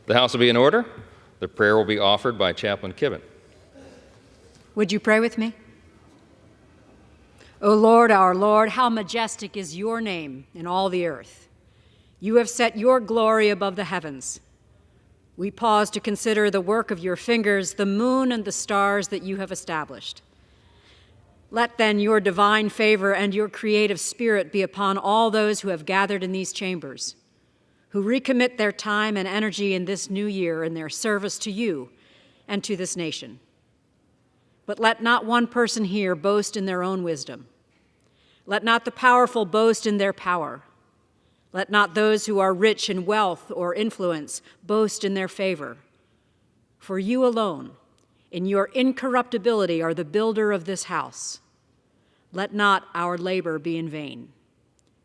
The House will be in order. The prayer will be offered by Chaplain Kibben. Would you pray with me? O Lord, our Lord, how majestic is your name in all the earth. You have set your glory above the heavens. We pause to consider the work of your fingers, the moon and the stars that you have established. Let then your divine favor and your creative spirit be upon all those who have gathered in these chambers, who recommit their time and energy in this new year in their service to you and to this nation. But let not one person here boast in their own wisdom. Let not the powerful boast in their power. Let not those who are rich in wealth or influence boast in their favor. For you alone, in your incorruptibility, are the builder of this house. Let not our labor be in vain,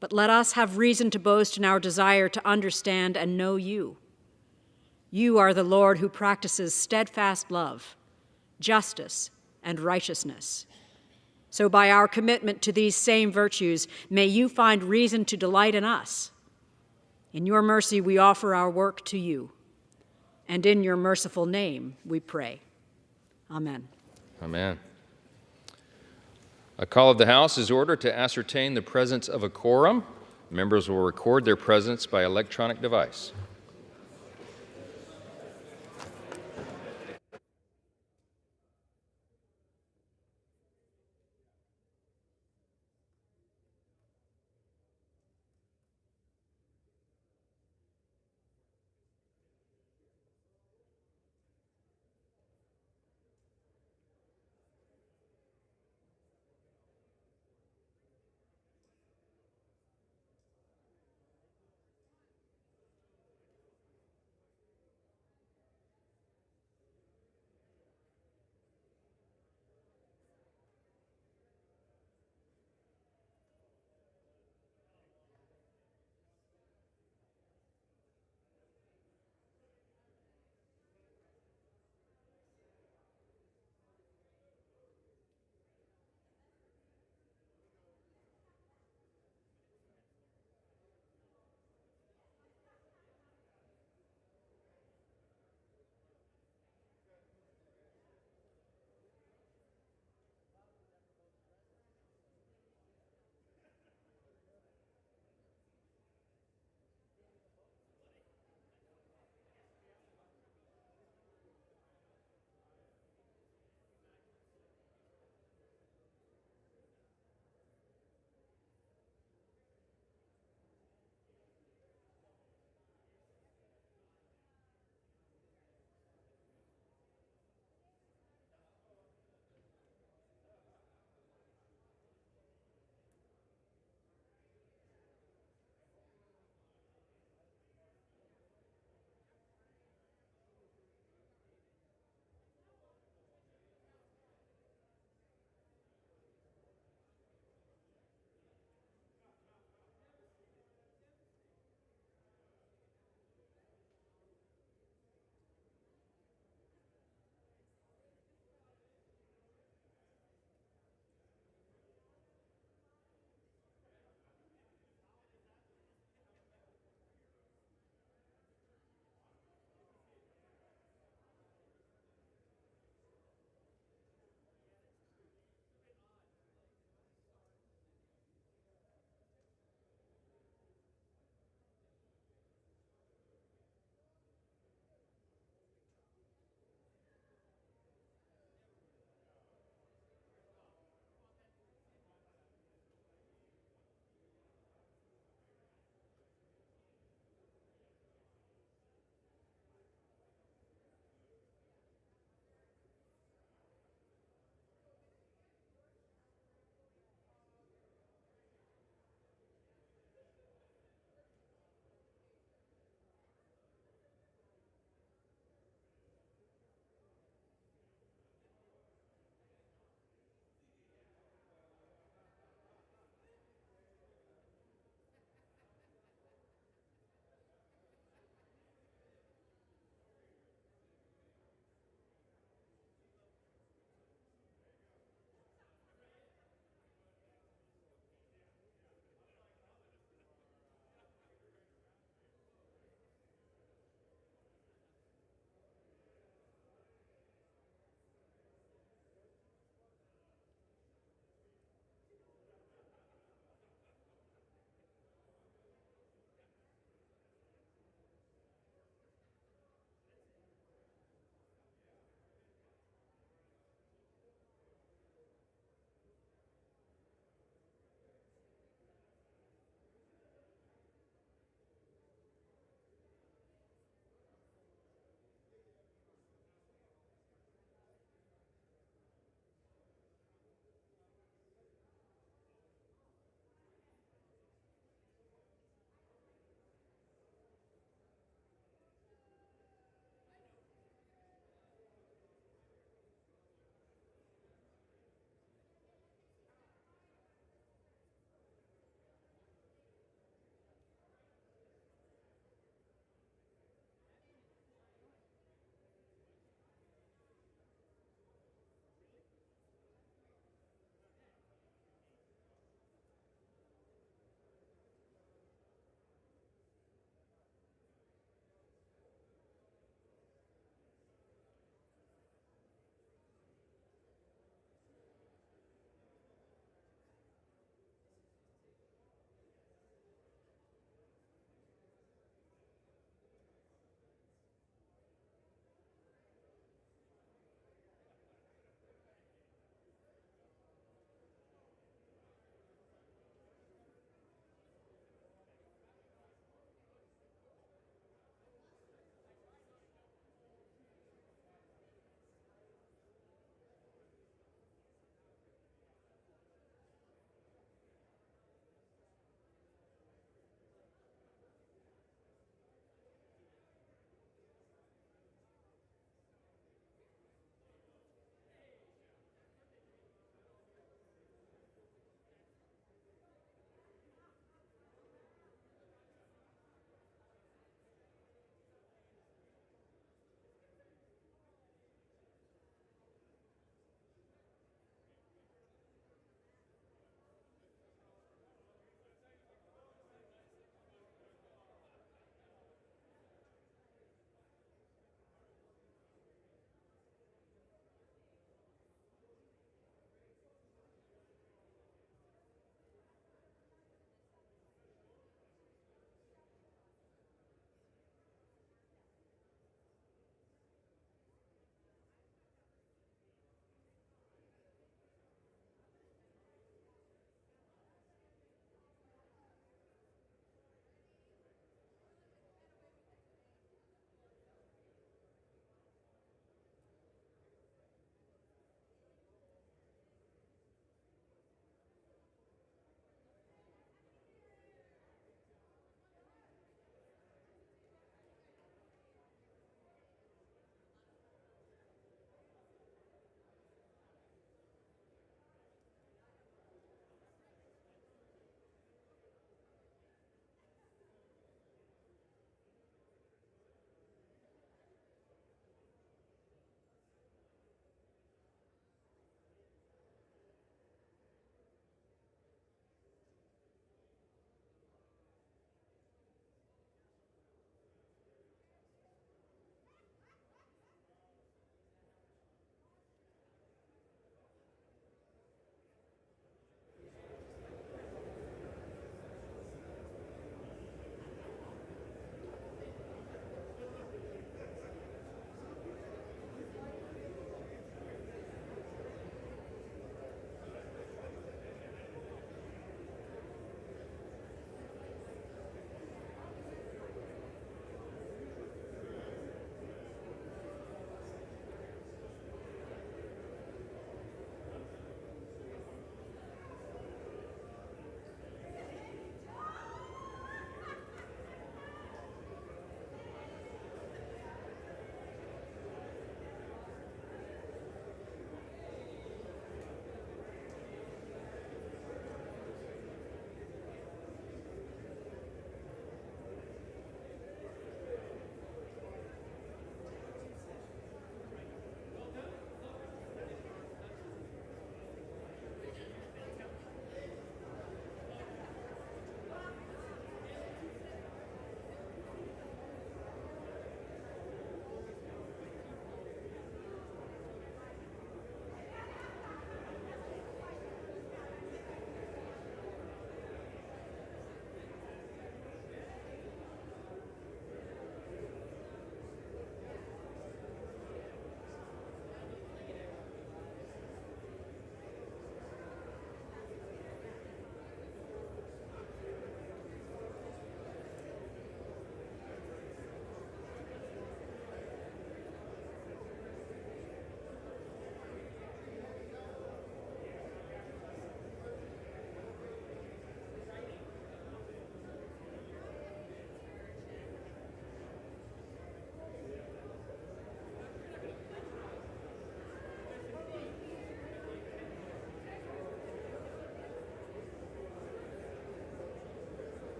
but let us have reason to boast in our desire to understand and know you. You are the Lord who practices steadfast love, justice, and righteousness. So by our commitment to these same virtues, may you find reason to delight in us. In your mercy, we offer our work to you, and in your merciful name we pray. Amen. Amen. A call of the House is ordered to ascertain the presence of a quorum. Members will record their presence by electronic device.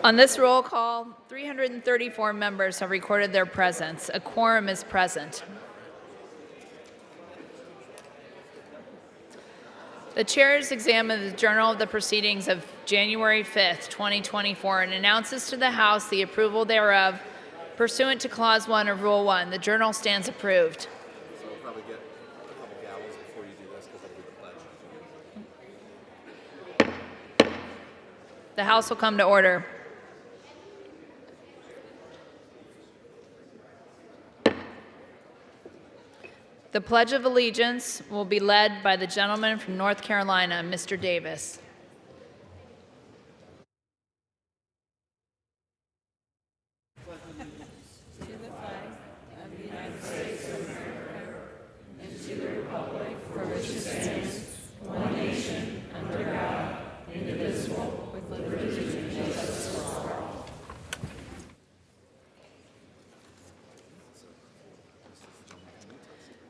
On this roll call, 334 members have recorded their presence. A quorum is present. The chair has examined the Journal of the Proceedings of January 5th, 2024, and announces to the House the approval thereof pursuant to Clause 1 of Rule 1. The journal stands approved. So we'll probably get a couple gavels before you do this because I'll do the pledge. The House will come to order. The Pledge of Allegiance will be led by the gentleman from North Carolina, Mr. Davis.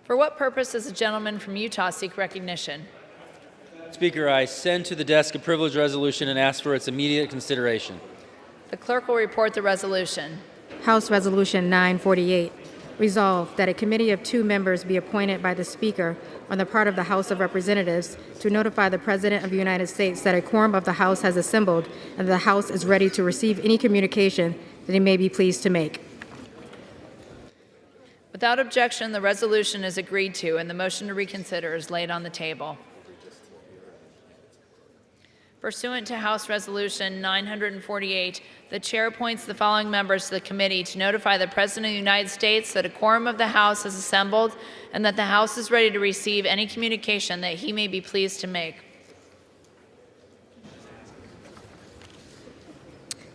For what purpose does the gentleman from Utah seek recognition? Speaker, I send to the desk a privilege resolution and ask for its immediate consideration. The clerk will report the resolution. House Resolution 948, resolved that a committee of 2 members be appointed by the Speaker on the part of the House of Representatives to notify the President of the United States that a quorum of the House has assembled and the House is ready to receive any communication that he may be pleased to make. Without objection, the resolution is agreed to, and the motion to reconsider is laid on the table. Pursuant to House Resolution 948, the chair appoints the following members to the committee to notify the President of the United States that a quorum of the House has assembled and that the House is ready to receive any communication that he may be pleased to make.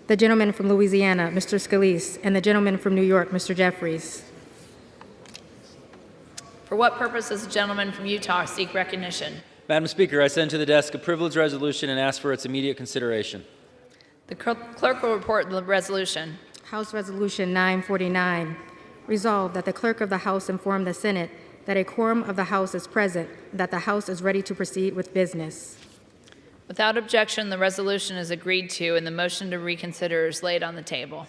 The gentleman from Louisiana, Mr. Scalise, and the gentleman from New York, Mr. Jeffries. For what purpose does the gentleman from Utah seek recognition? Madam Speaker, I send to the desk a privilege resolution and ask for its immediate consideration. The clerk will report the resolution. House Resolution 949, resolved that the Clerk of the House inform the Senate that a quorum of the House is present and that the House is ready to proceed with business. Without objection, the resolution is agreed to, and the motion to reconsider is laid on the table.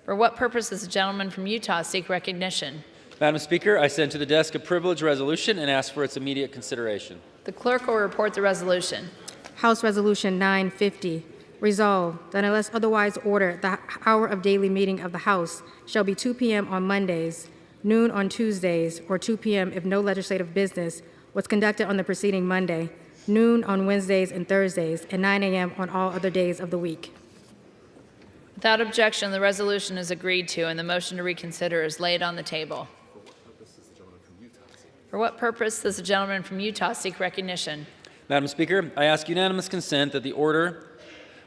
For what purpose does the gentleman from Utah seek recognition? Madam Speaker, I send to the desk a privilege resolution and ask for its immediate consideration. The clerk will report the resolution. House Resolution 950, resolved that unless otherwise ordered, the hour of daily meeting of the House shall be 2 p.m. on Mondays, noon on Tuesdays, or 2 p.m. if no legislative business was conducted on the preceding Monday, noon on Wednesdays and Thursdays, and 9 a.m. on all other days of the week. Without objection, the resolution is agreed to, and the motion to reconsider is laid on the table. For what purpose does the gentleman from Utah seek recognition? Madam Speaker, I ask unanimous consent that the order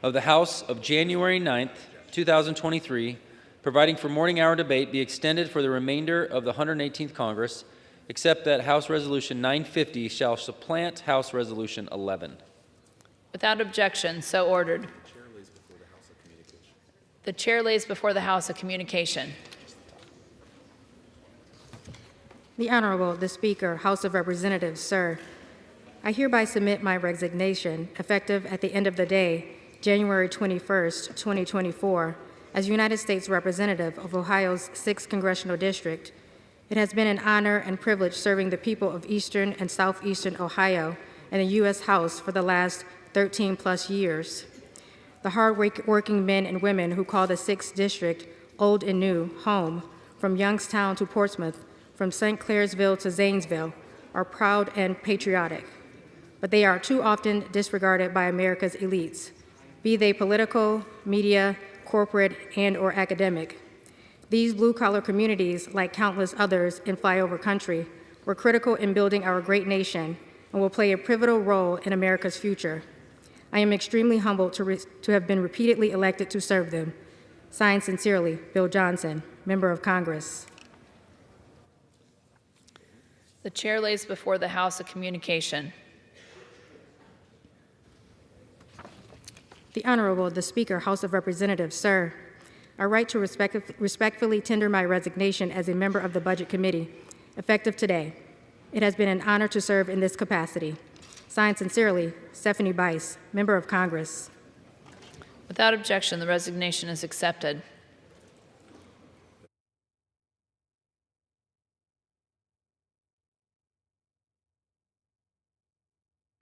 of the House of January 9th, 2023, providing for morning hour debate be extended for the remainder of the 118th Congress, except that House Resolution 950 shall supplant House Resolution 11. Without objection, so ordered. The chair lays before the House a communication. The Honorable, the Speaker, House of Representatives, sir. I hereby submit my resignation, effective at the end of the day, January 21st, 2024, as United States Representative of Ohio's 6th Congressional District. It has been an honor and privilege serving the people of Eastern and Southeastern Ohio and the U.S. House for the last 13-plus years. The hard-working men and women who call the 6th District, old and new, home, from Youngstown to Portsmouth, from St. Clairsville to Zanesville, are proud and patriotic. But they are too often disregarded by America's elites, be they political, media, corporate, and/or academic. These blue-collar communities, like countless others in flyover country, were critical in building our great nation and will play a pivotal role in America's future. I am extremely humbled to have been repeatedly elected to serve them. Signed sincerely, Bill Johnson, Member of Congress. The chair lays before the House a communication. The Honorable, the Speaker, House of Representatives, sir. I write to respectfully tender my resignation as a member of the Budget Committee, effective today. It has been an honor to serve in this capacity. Signed sincerely, Stephanie Bice, Member of Congress. Without objection, the resignation is accepted.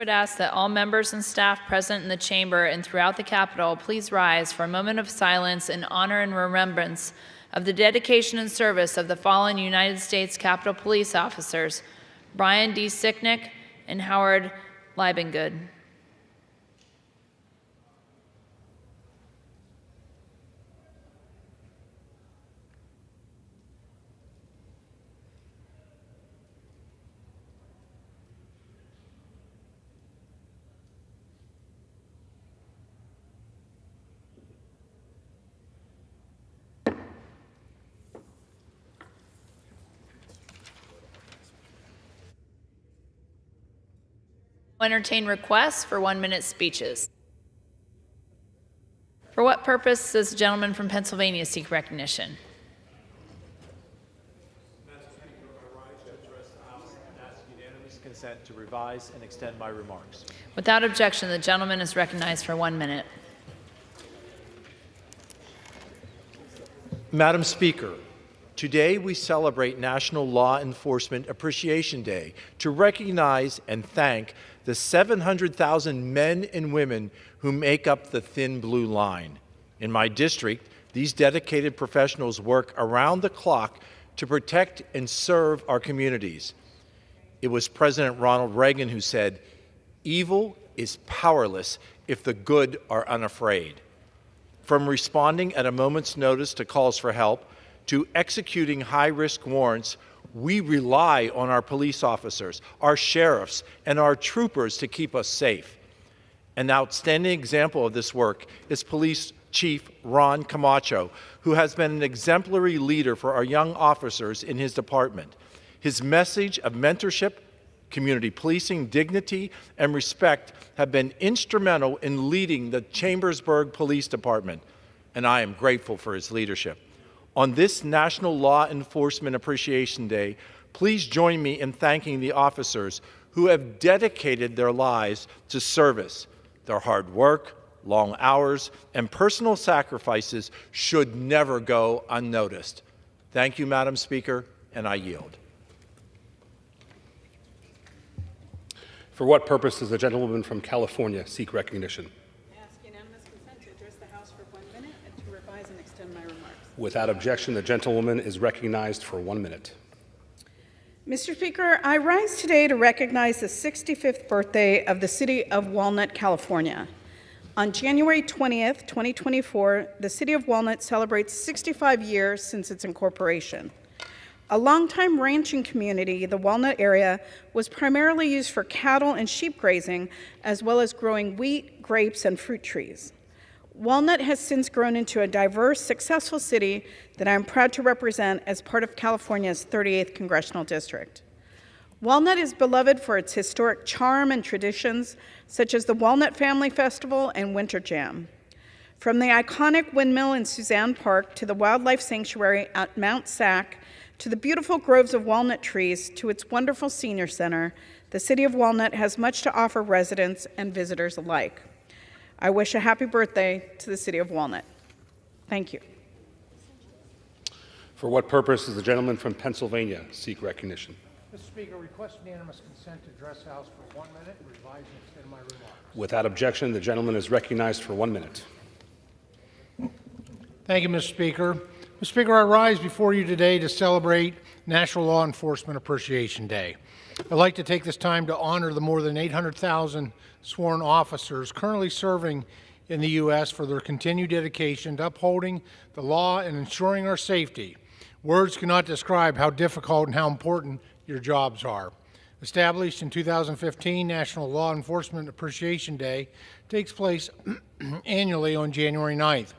I would ask that all members and staff present in the chamber and throughout the Capitol please rise for a moment of silence in honor and remembrance of the dedication and service of the fallen United States Capitol Police officers, Brian D. Sicknick and Howard Liebengood. Entertain requests for 1-minute speeches. For what purpose does the gentleman from Pennsylvania seek recognition? Madam Speaker, I rise to address the House and ask unanimous consent to revise and extend my remarks. Without objection, the gentleman is recognized for 1 minute. Madam Speaker, today we celebrate National Law Enforcement Appreciation Day to recognize and thank the 700,000 men and women who make up the thin blue line. In my district, these dedicated professionals work around the clock to protect and serve our communities. It was President Ronald Reagan who said, "Evil is powerless if the good are unafraid." From responding at a moment's notice to calls for help to executing high-risk warrants, we rely on our police officers, our sheriffs, and our troopers to keep us safe. An outstanding example of this work is Police Chief Ron Camacho, who has been an exemplary leader for our young officers in his department. His message of mentorship, community policing, dignity, and respect have been instrumental in leading the Chambersburg Police Department, and I am grateful for his leadership. On this National Law Enforcement Appreciation Day, please join me in thanking the officers who have dedicated their lives to service. Their hard work, long hours, and personal sacrifices should never go unnoticed. Thank you, Madam Speaker, and I yield. For what purpose does the gentlewoman from California seek recognition? I ask unanimous consent to address the House for 1 minute and to revise and extend my remarks. Without objection, the gentlewoman is recognized for 1 minute. Mr. Speaker, I rise today to recognize the 65th birthday of the city of Walnut, California. On January 20th, 2024, the city of Walnut celebrates 65 years since its incorporation. A longtime ranching community, the Walnut area was primarily used for cattle and sheep grazing, as well as growing wheat, grapes, and fruit trees. Walnut has since grown into a diverse, successful city that I am proud to represent as part of California's 38th Congressional District. Walnut is beloved for its historic charm and traditions, such as the Walnut Family Festival and Winter Jam. From the iconic windmill in Suzanne Park to the wildlife sanctuary at Mount Sac, to the beautiful groves of walnut trees, to its wonderful senior center, the city of Walnut has much to offer residents and visitors alike. I wish a happy birthday to the city of Walnut. Thank you. For what purpose does the gentleman from Pennsylvania seek recognition? Mr. Speaker, request unanimous consent to address the House for 1 minute and revise and extend my remarks. Without objection, the gentleman is recognized for 1 minute. Thank you, Mr. Speaker. Mr. Speaker, I rise before you today to celebrate National Law Enforcement Appreciation Day. I'd like to take this time to honor the more than 800,000 sworn officers currently serving in the U.S. for their continued dedication to upholding the law and ensuring our safety. Words cannot describe how difficult and how important your jobs are. Established in 2015, National Law Enforcement Appreciation Day takes place annually on January 9th.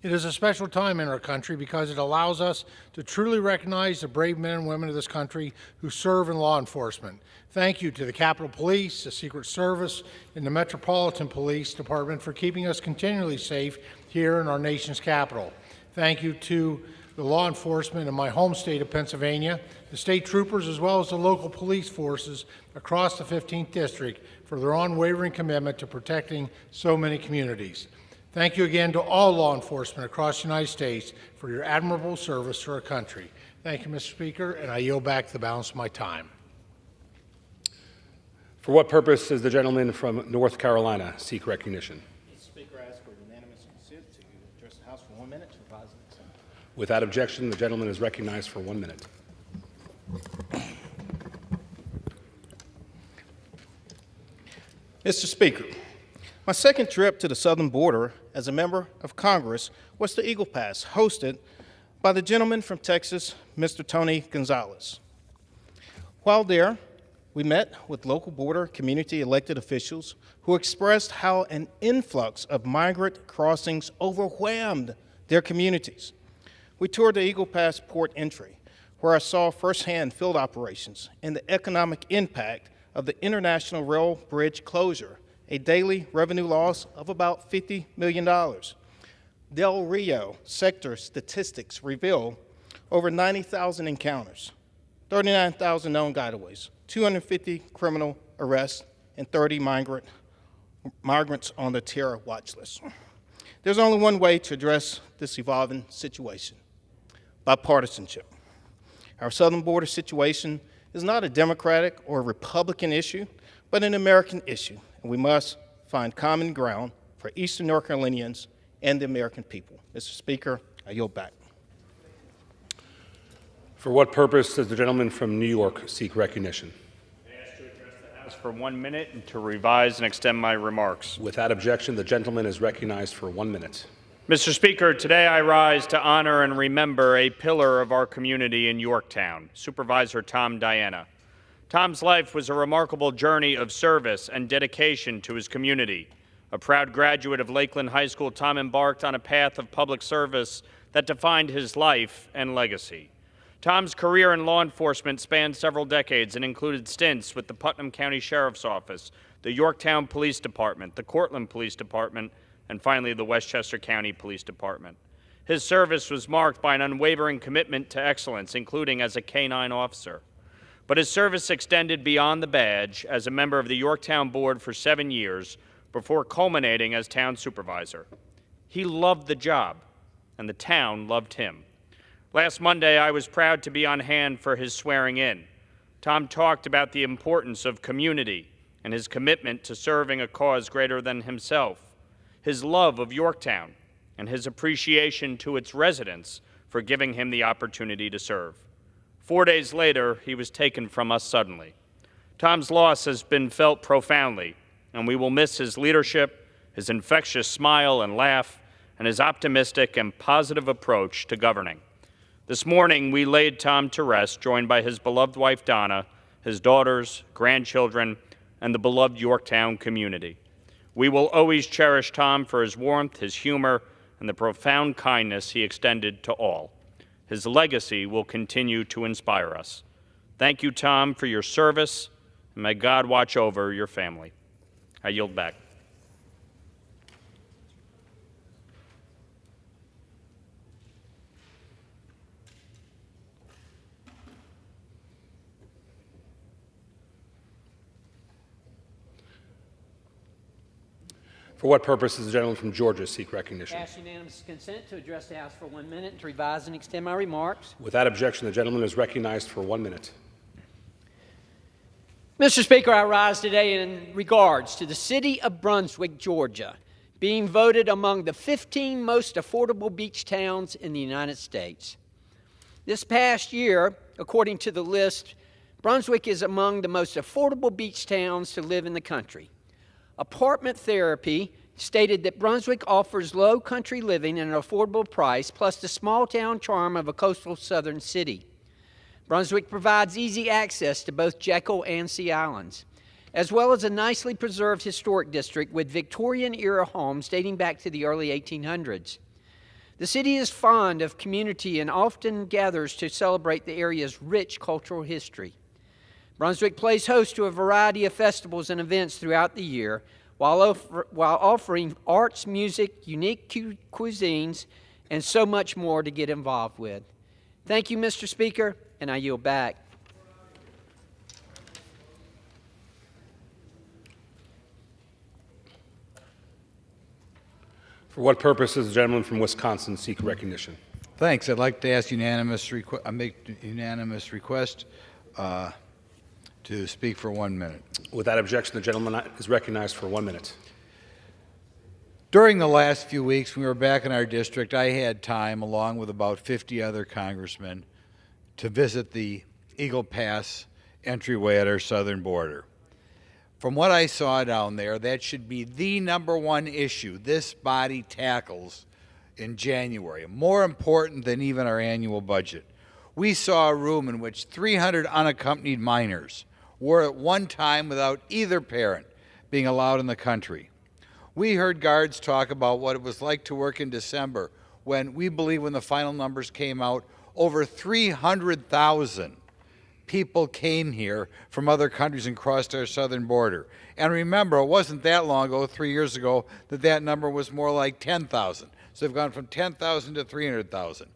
It is a special time in our country because it allows us to truly recognize the brave men and women of this country who serve in law enforcement. Thank you to the Capitol Police, the Secret Service, and the Metropolitan Police Department for keeping us continually safe here in our nation's capital. Thank you to the law enforcement in my home state of Pennsylvania, the state troopers, as well as the local police forces across the 15th District for their unwavering commitment to protecting so many communities. Thank you again to all law enforcement across the United States for your admirable service to our country. Thank you, Mr. Speaker, and I yield back the balance of my time. For what purpose does the gentleman from North Carolina seek recognition? Mr. Speaker, I ask for unanimous consent to address the House for 1 minute to revise and extend. Without objection, the gentleman is recognized for 1 minute. Mr. Speaker, my second trip to the southern border as a member of Congress was to Eagle Pass, hosted by the gentleman from Texas, Mr. Tony Gonzalez. While there, we met with local border community elected officials who expressed how an influx of migrant crossings overwhelmed their communities. We toured the Eagle Pass port entry, where I saw firsthand field operations and the economic impact of the International Rail Bridge closure, a daily revenue loss of about $50 million. Del Rio sector statistics reveal over 90,000 encounters, 39,000 known gotaways, 250 criminal arrests, and 30 migrants on the terror watch list. There's only one way to address this evolving situation: bipartisanship. Our southern border situation is not a Democratic or Republican issue, but an American issue, and we must find common ground for Eastern North Carolinians and the American people. Mr. Speaker, I yield back. For what purpose does the gentleman from New York seek recognition? I ask to address the House for 1 minute and to revise and extend my remarks. Without objection, the gentleman is recognized for 1 minute. Mr. Speaker, today I rise to honor and remember a pillar of our community in Yorktown, Supervisor Tom Diana. Tom's life was a remarkable journey of service and dedication to his community. A proud graduate of Lakeland High School, Tom embarked on a path of public service that defined his life and legacy. Tom's career in law enforcement spanned several decades and included stints with the Putnam County Sheriff's Office, the Yorktown Police Department, the Cortland Police Department, and finally the Westchester County Police Department. His service was marked by an unwavering commitment to excellence, including as a K-9 officer. But his service extended beyond the badge as a member of the Yorktown Board for 7 years before culminating as town supervisor. He loved the job, and the town loved him. Last Monday, I was proud to be on hand for his swearing in. Tom talked about the importance of community and his commitment to serving a cause greater than himself, his love of Yorktown, and his appreciation to its residents for giving him the opportunity to serve. 4 days later, he was taken from us suddenly. Tom's loss has been felt profoundly, and we will miss his leadership, his infectious smile and laugh, and his optimistic and positive approach to governing. This morning, we laid Tom to rest, joined by his beloved wife, Donna, his daughters, grandchildren, and the beloved Yorktown community. We will always cherish Tom for his warmth, his humor, and the profound kindness he extended to all. His legacy will continue to inspire us. Thank you, Tom, for your service, and may God watch over your family. I yield back. For what purpose does the gentleman from Georgia seek recognition? Ask unanimous consent to address the House for 1 minute and to revise and extend my remarks. Without objection, the gentleman is recognized for 1 minute. Mr. Speaker, I rise today in regards to the city of Brunswick, Georgia, being voted among the 15 most affordable beach towns in the United States. This past year, according to the list, Brunswick is among the most affordable beach towns to live in the country. Apartment Therapy stated that Brunswick offers low country living at an affordable price, plus the small town charm of a coastal southern city. Brunswick provides easy access to both Jekyll and Sea Islands, as well as a nicely preserved historic district with Victorian-era homes dating back to the early 1800s. The city is fond of community and often gathers to celebrate the area's rich cultural history. Brunswick plays host to a variety of festivals and events throughout the year while offering arts, music, unique cuisines, and so much more to get involved with. Thank you, Mr. Speaker, and I yield back. For For what purpose does the gentleman from Wisconsin seek recognition? Thanks. I'd like to ask make unanimous request to speak for 1 minute. Without objection, the gentleman is recognized for 1 minute. During the last few weeks, when we were back in our district, I had time, along with about 50 other congressmen, to visit the Eagle Pass entryway at our southern border. From what I saw down there, that should be the #1 issue this body tackles in January, more important than even our annual budget. We saw a room in which 300 unaccompanied minors were at one time without either parent being allowed in the country. We heard guards talk about what it was like to work in December when we believe when the final numbers came out, over 300,000 people came here from other countries and crossed our southern border. And remember, it wasn't that long ago, 3 years ago, that number was more like 10,000. So they've gone from 10,000 to 300,000.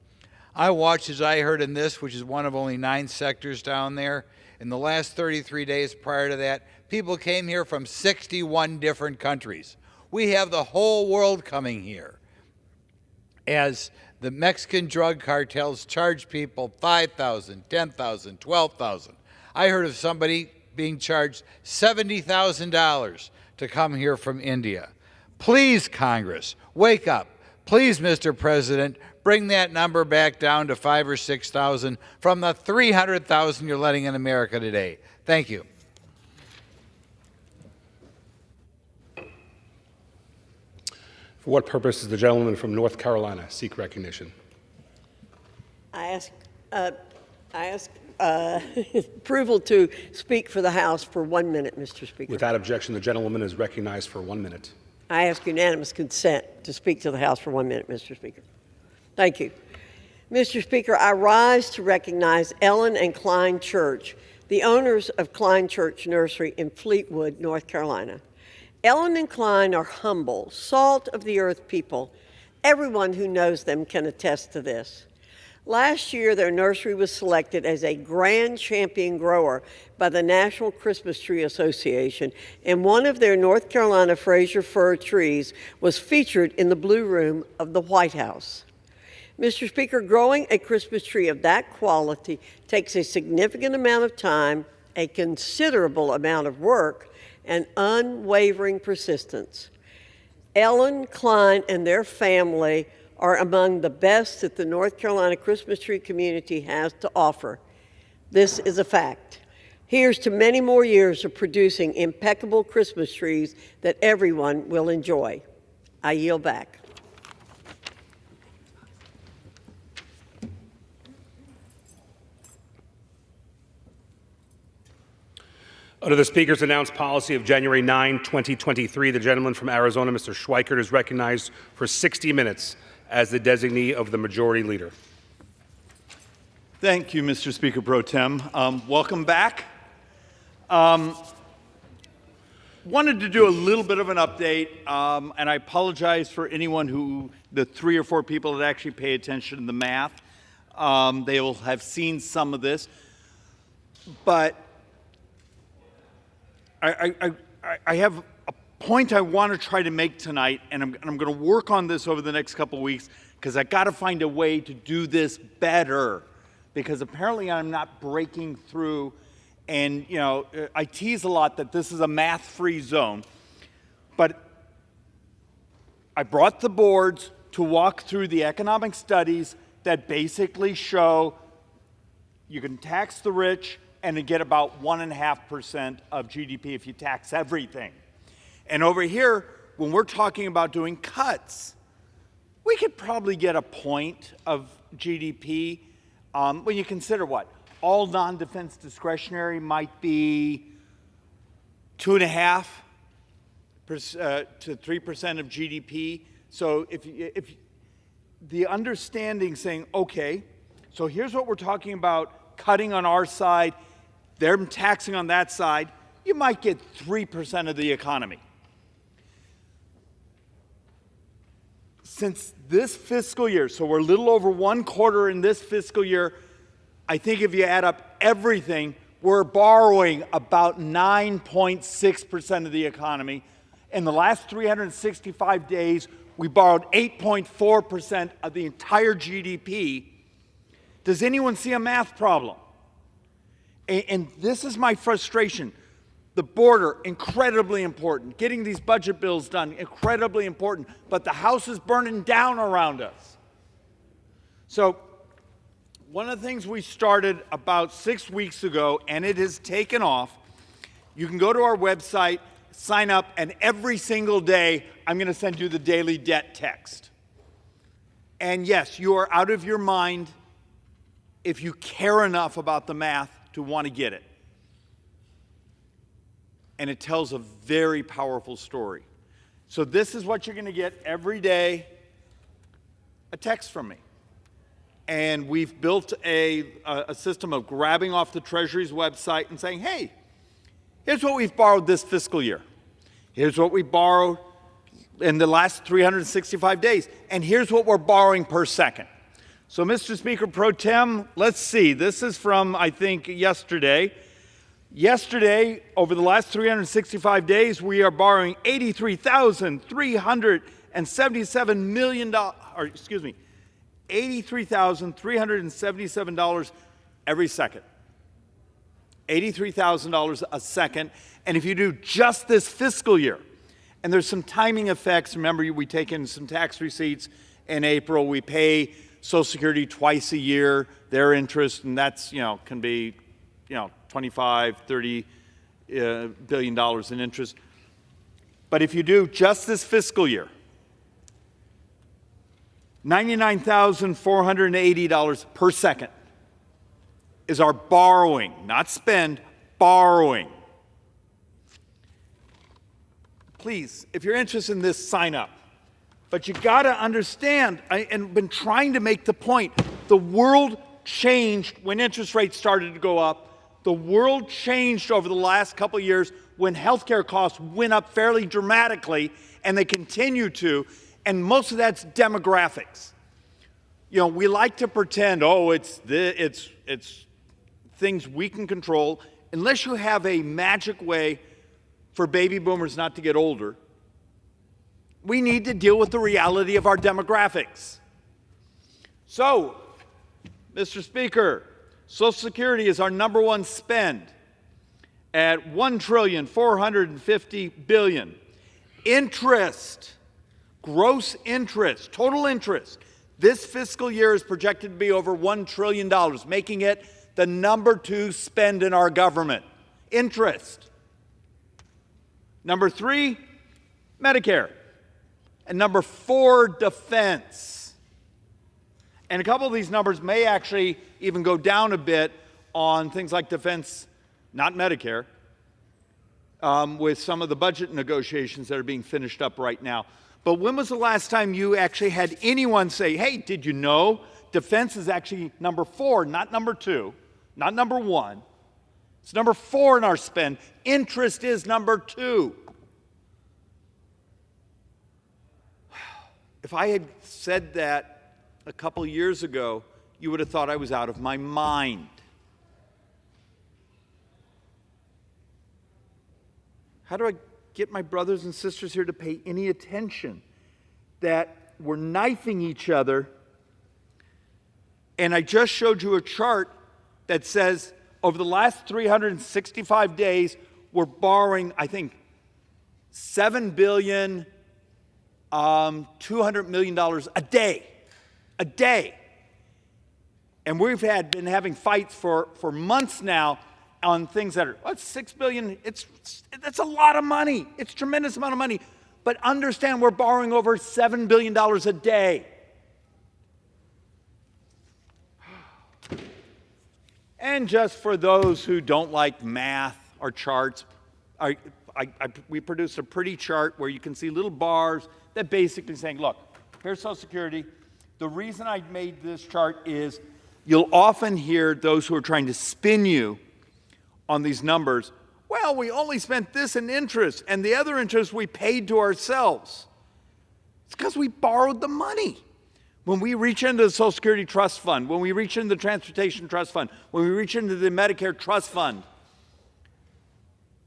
I watched as I heard in this, which is one of only 9 sectors down there. In the last 33 days prior to that, people came here from 61 different countries. We have the whole world coming here as the Mexican drug cartels charge people $5,000, $10,000, $12,000. I heard of somebody being charged $70,000 to come here from India. Please, Congress, wake up. Please, Mr. President, bring that number back down to 5,000 or 6,000 from the 300,000 you're letting in America today. Thank you. For what purpose does the gentleman from North Carolina seek recognition? I ask approval to speak for the House for 1 minute, Mr. Speaker. Without objection, the gentlewoman is recognized for 1 minute. I ask unanimous consent to speak to the House for 1 minute, Mr. Speaker. Thank you. Mr. Speaker, I rise to recognize Ellen and Klein Church, the owners of Klein Church Nursery in Fleetwood, North Carolina. Ellen and Klein are humble, salt-of-the-earth people. Everyone who knows them can attest to this. Last year, their nursery was selected as a grand champion grower by the National Christmas Tree Association, and one of their North Carolina Fraser fir trees was featured in the Blue Room of the White House. Mr. Speaker, growing a Christmas tree of that quality takes a significant amount of time, a considerable amount of work, and unwavering persistence. Ellen Klein and their family are among the best that the North Carolina Christmas tree community has to offer. This is a fact. Here's to many more years of producing impeccable Christmas trees that everyone will enjoy. I yield back. Under the Speaker's announced policy of January 9, 2023, the gentleman from Arizona, Mr. Schweikert, is recognized for 60 minutes as the designee of the Majority Leader. Thank you, Mr. Speaker Pro Tem. Welcome back. Wanted to do a little bit of an update, and I apologize for anyone the 3 or 4 people that actually pay attention to the math. They will have seen some of this, but I have a point I want to try to make tonight, and I'm going to work on this over the next couple of weeks because I got to find a way to do this better because apparently I'm not breaking through. And, you know, I tease a lot that this is a math-free zone, but I brought the boards to walk through the economic studies that basically show you can tax the rich and to get about 1.5% of GDP if you tax everything. And over here, when we're talking about doing cuts, we could probably get a point of GDP when you consider what? All non-defense discretionary might be 2.5% to 3% of GDP. So if the understanding saying, okay, so here's what we're talking about, cutting on our side, they're taxing on that side, you might get 3% of the economy. Since this fiscal year, so we're a little over 1/4 in this fiscal year, I think if you add up everything, we're borrowing about 9.6% of the economy. In the last 365 days, we borrowed 8.4% of the entire GDP. Does anyone see a math problem? And this is my frustration. The border, incredibly important. Getting these budget bills done, incredibly important. But the house is burning down around us. So one of the things we started about 6 weeks ago, and it has taken off, you can go to our website, sign up, and every single day, I'm going to send you the daily debt text. And yes, you are out of your mind if you care enough about the math to want to get it. And it tells a very powerful story. So this is what you're going to get every day, a text from me. And we've built a system of grabbing off the Treasury's website and saying, hey, here's what we've borrowed this fiscal year. Here's what we borrowed in the last 365 days. And here's what we're borrowing per second. So, Mr. Speaker Pro Tem, let's see. This is from, I think, yesterday. Yesterday, over the last 365 days, we are borrowing $83,377 million, or excuse me, $83,377 every second. $83,000 a second. And if you do just this fiscal year, and there's some timing effects. Remember, we take in some tax receipts in April. We pay Social Security twice a year, their interest, and that's, can be, 25, 30 billion dollars in interest. But if you do just this fiscal year, $99,480 per second is our borrowing, not spend, borrowing. Please, if you're interested in this, sign up. But you got to understand, and been trying to make the point, the world changed when interest rates started to go up. The world changed over the last couple of years when healthcare costs went up fairly dramatically, and they continue to, and most of that's demographics. We like to pretend, it's things we can control. Unless you have a magic way for baby boomers not to get older, we need to deal with the reality of our demographics. So, Mr. Speaker, Social Security is our number one spend at $1,450 billion. Interest, gross interest, total interest, this fiscal year is projected to be over $1 trillion, making it the number 2 spend in our government. Interest. Number 3, Medicare. And number 4, defense. And a couple of these numbers may actually even go down a bit on things like defense, not Medicare, with some of the budget negotiations that are being finished up right now. But when was the last time you actually had anyone say, hey, did you know defense is actually number 4, not number 2, not number 1. It's number 4 in our spend. Interest is number 2. If I had said that a couple years ago, you would have thought I was out of my mind. How do I get my brothers and sisters here to pay any attention that we're knifing each other? And I just showed you a chart that says over the last 365 days, we're borrowing, I think, $7 billion, $200 million a day. A day. And we've been having fights for months now on things that are, $6 billion? That's a lot of money. It's a tremendous amount of money. But understand we're borrowing over $7 billion a day. And just for those who don't like math or charts, we produced a pretty chart where you can see little bars that basically saying, look, here's Social Security. The reason I made this chart is you'll often hear those who are trying to spin you on these numbers. Well, we only spent this in interest, and the other interest we paid to ourselves. It's because we borrowed the money. When we reach into the Social Security Trust Fund, when we reach into the Transportation Trust Fund, when we reach into the Medicare Trust Fund,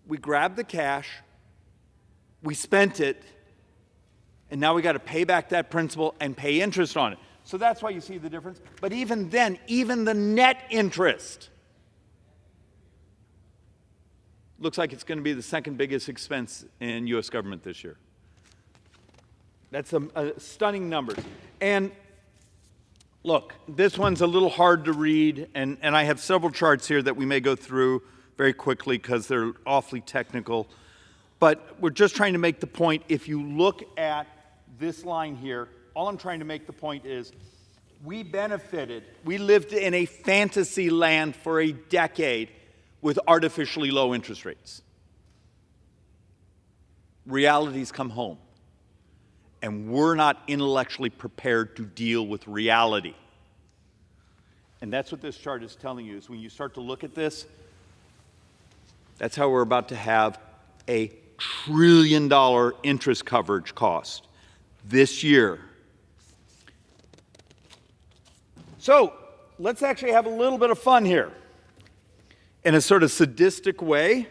we grabbed the cash, we spent it, And now we got to pay back that principal and pay interest on it. So that's why you see the difference. But even then, even the net interest looks like it's going to be the second biggest expense in U.S. government this year. That's a stunning numbers. And look, this one's a little hard to read, and I have several charts here that we may go through very quickly because they're awfully technical. But we're just trying to make the point, if you look at this line here, all I'm trying to make the point is we benefited, we lived in a fantasy land for a decade with artificially low interest rates. Reality's come home, and we're not intellectually prepared to deal with reality. And that's what this chart is telling you, is when you start to look at this, that's how we're about to have a $1 trillion interest coverage cost this year. So let's actually have a little bit of fun here. In a sort of sadistic way,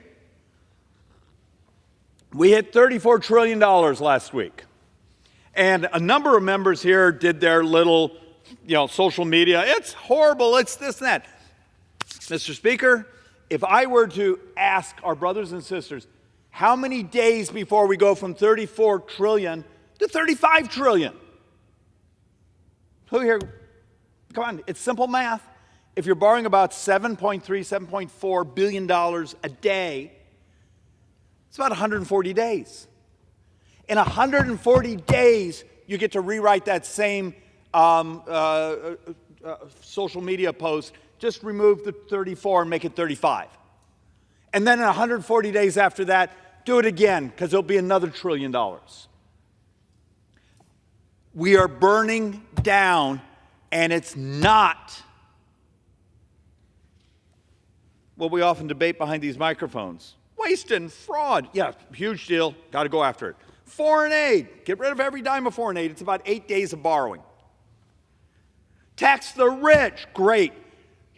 we hit $34 trillion last week. And a number of members here did their little, social media. It's horrible, it's this and that. Mr. Speaker, if I were to ask our brothers and sisters, how many days before we go from 34 trillion to 35 trillion? Who here? Come on, it's simple math. If you're borrowing about $7.3, $7.4 billion a day, it's about 140 days. In 140 days, you get to rewrite that same social media post. Just remove the 34 and make it 35. And then in 140 days after that, do it again, because there'll be another $1 trillion. We are burning down, and it's not what we often debate behind these microphones. Waste and fraud. Yeah, huge deal. Got to go after it. Foreign aid. Get rid of every dime of foreign aid. It's about 8 days of borrowing. Tax the rich. Great.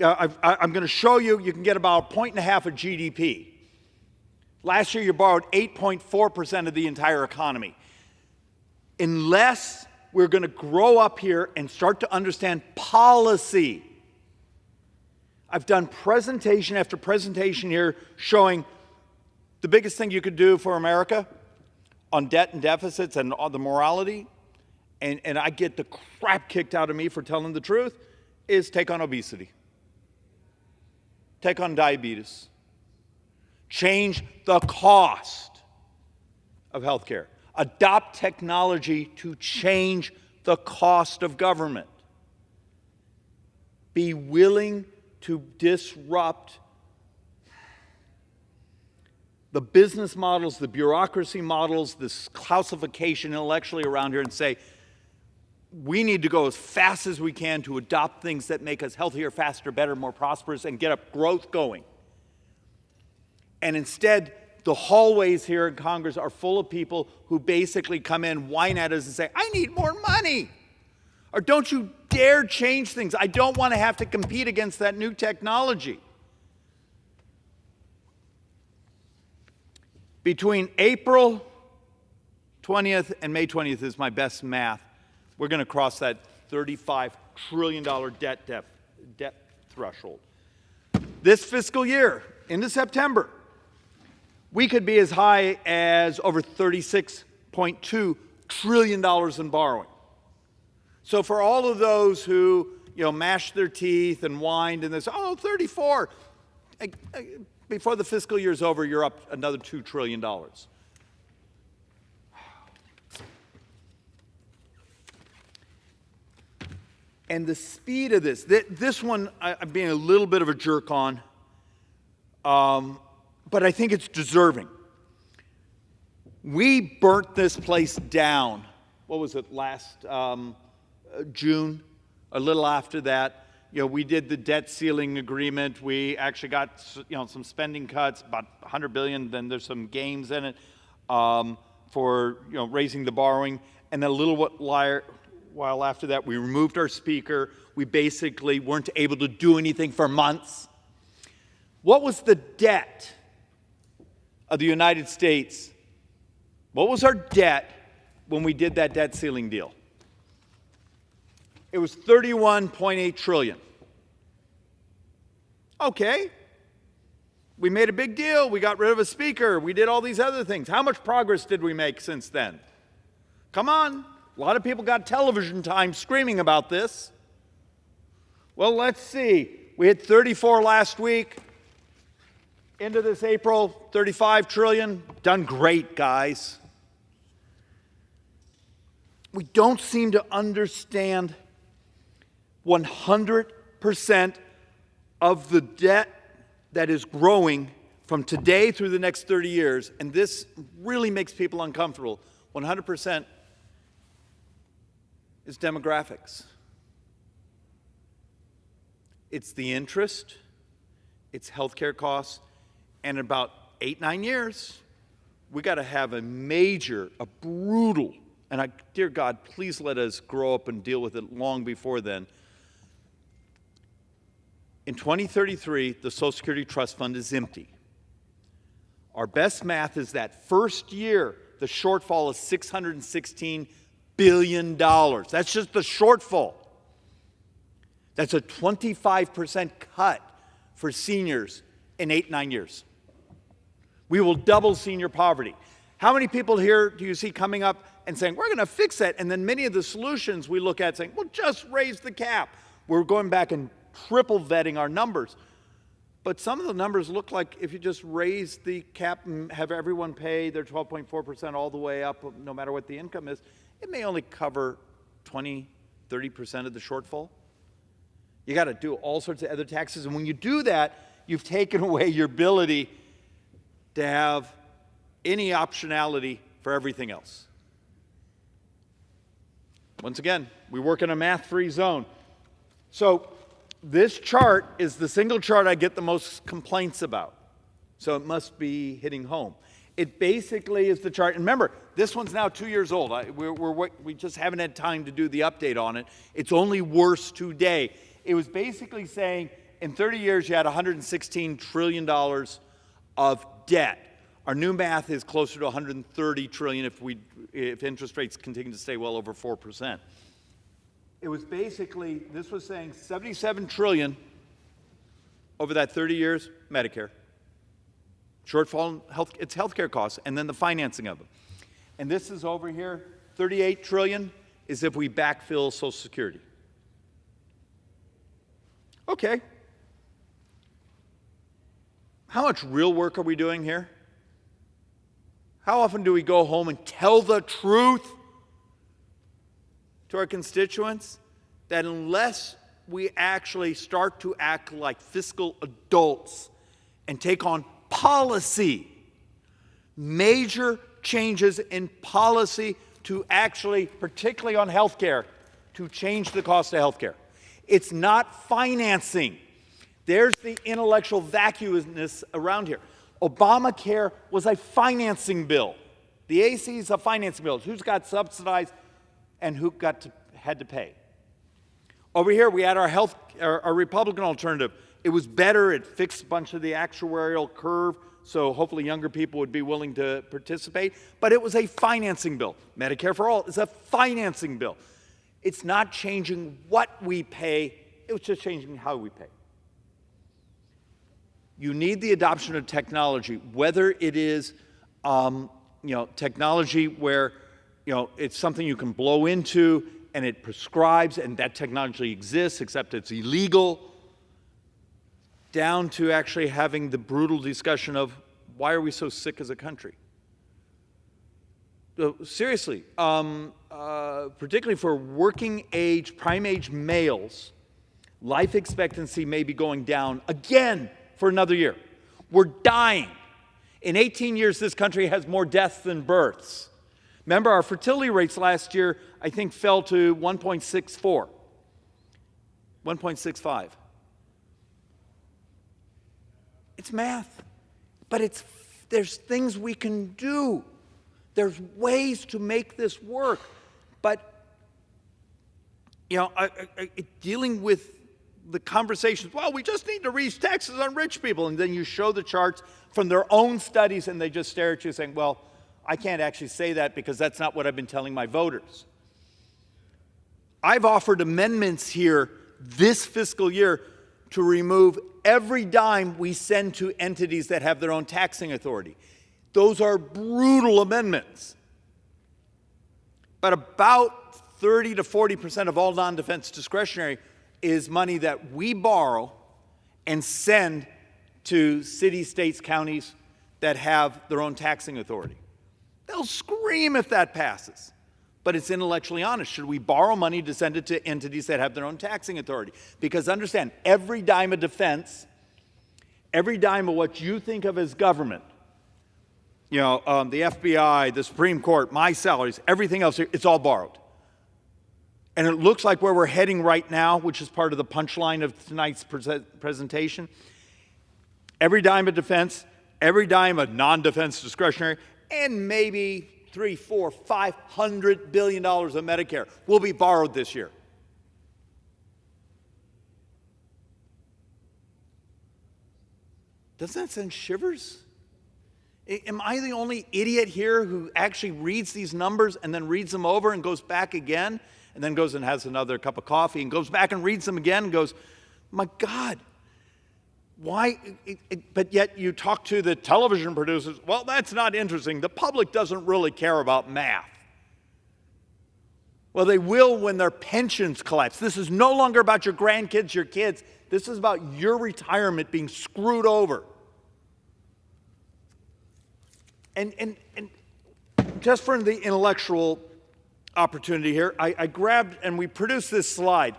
I'm going to show you, you can get about 1.5 of GDP. Last year, you borrowed 8.4% of the entire economy. Unless we're going to grow up here and start to understand policy. I've done presentation after presentation here showing the biggest thing you could do for America on debt and deficits and on the morality, and I get the crap kicked out of me for telling the truth, is take on obesity. Take on diabetes. Change the cost of healthcare. Adopt technology to change the cost of government. Be willing to disrupt the business models, the bureaucracy models, this calcification intellectually around here, and say, we need to go as fast as we can to adopt things that make us healthier, faster, better, more prosperous, and get up growth going. And instead, the hallways here in Congress are full of people who basically come in, whine at us, and say, I need more money. Or don't you dare change things. I don't want to have to compete against that new technology. Between April 20th and May 20th is my best math. We're going to cross that $35 trillion debt threshold. This fiscal year, into September, we could be as high as over $36.2 trillion in borrowing. So for all of those who, mashed their teeth and whined and they say, 34, before the fiscal year's over, you're up another $2 trillion. And the speed of this one, I'm being a little bit of a jerk on, but I think it's deserving. We burnt this place down, what was it, last June, a little after that. We did the debt ceiling agreement. We actually got, some spending cuts, about $100 billion. Then there's some gains in it for, raising the borrowing. And then a little while after that, we removed our speaker. We basically weren't able to do anything for months. What was the debt of the United States? What was our debt when we did that debt ceiling deal. It was $31.8 trillion. Okay. We made a big deal. We got rid of a speaker. We did all these other things. How much progress did we make since then? Come on. A lot of people got television time screaming about this. Well, let's see. We had 34 last week. Into this April, 35 trillion. Done great, guys. We don't seem to understand 100% of the debt that is growing from today through the next 30 years, and this really makes people uncomfortable. 100% is demographics. It's the interest, it's healthcare costs, and in about 8-9 years, we got to have a brutal, and dear God, please let us grow up and deal with it long before then. In 2033, the Social Security Trust Fund is empty. Our best math is that first year, the shortfall is $616 billion. That's just the shortfall. That's a 25% cut for seniors in 8-9 years. We will double senior poverty. How many people here do you see coming up and saying, we're going to fix that? And then many of the solutions we look at saying, well, just raise the cap. We're going back and triple vetting our numbers. But some of the numbers look like if you just raise the cap and have everyone pay their 12.4% all the way up, no matter what the income is, it may only cover 20, 30% of the shortfall. You got to do all sorts of other taxes. And when you do that, you've taken away your ability to have any optionality for everything else. Once again, we work in a math-free zone. So this chart is the single chart I get the most complaints about. So it must be hitting home. It basically is the chart. And remember, this one's now 2 years old. We just haven't had time to do the update on it. It's only worse today. It was basically saying in 30 years you had $116 trillion of debt. Our new math is closer to $130 trillion if interest rates continue to stay well over 4%. It was basically, this was saying $77 trillion over that 30 years, Medicare. Shortfall, it's healthcare costs, and then the financing of them. And this is over here, $38 trillion is if we backfill Social Security. Okay. How much real work are we doing here? How often do we go home and tell the truth to our constituents? That unless we actually start to act like fiscal adults and take on policy, major changes in policy to actually, particularly on health care, to change the cost of health care. It's not financing. There's the intellectual vacuousness around here. Obamacare was a financing bill. The AC is a financing bill. Who's got subsidized and who had to pay? Over here, we had our Republican alternative. It was better. It fixed a bunch of the actuarial curve, so hopefully younger people would be willing to participate. But it was a financing bill. Medicare for All is a financing bill. It's not changing what we pay. It was just changing how we pay. You need the adoption of technology, whether it is technology where it's something you can blow into and it prescribes, and that technology exists, except it's illegal, down to actually having the brutal discussion of why are we so sick as a country? Seriously, particularly for working age, prime age males, life expectancy may be going down again for another year. We're dying. In 18 years, this country has more deaths than births. Remember, our fertility rates last year, I think, fell to 1.64, 1.65. It's math, but there's things we can do. There's ways to make this work. But, dealing with the conversations, well, we just need to raise taxes on rich people. And then you show the charts from their own studies and they just stare at you saying, well, I can't actually say that because that's not what I've been telling my voters. I've offered amendments here this fiscal year to remove every dime we send to entities that have their own taxing authority. Those are brutal amendments. But about 30 to 40% of all non-defense discretionary is money that we borrow and send to cities, states, counties that have their own taxing authority. They'll scream if that passes. But it's intellectually honest. Should we borrow money to send it to entities that have their own taxing authority? Because understand, every dime of defense, every dime of what you think of as government, the FBI, the Supreme Court, my salaries, everything else, it's all borrowed. And it looks like where we're heading right now, which is part of the punchline of tonight's presentation, every dime of defense, every dime of non-defense discretionary, and maybe $300, $400, $500 billion of Medicare will be borrowed this year. Doesn't that send shivers? Am I the only idiot here who actually reads these numbers and then reads them over and goes back again and then goes and has another cup of coffee and goes back and reads them again and goes, my God, why? But yet you talk to the television producers, well, that's not interesting. The public doesn't really care about math. Well, they will when their pensions collapse. This is no longer about your grandkids, your kids. This is about your retirement being screwed over. And just for the intellectual opportunity here, I grabbed and we produced this slide.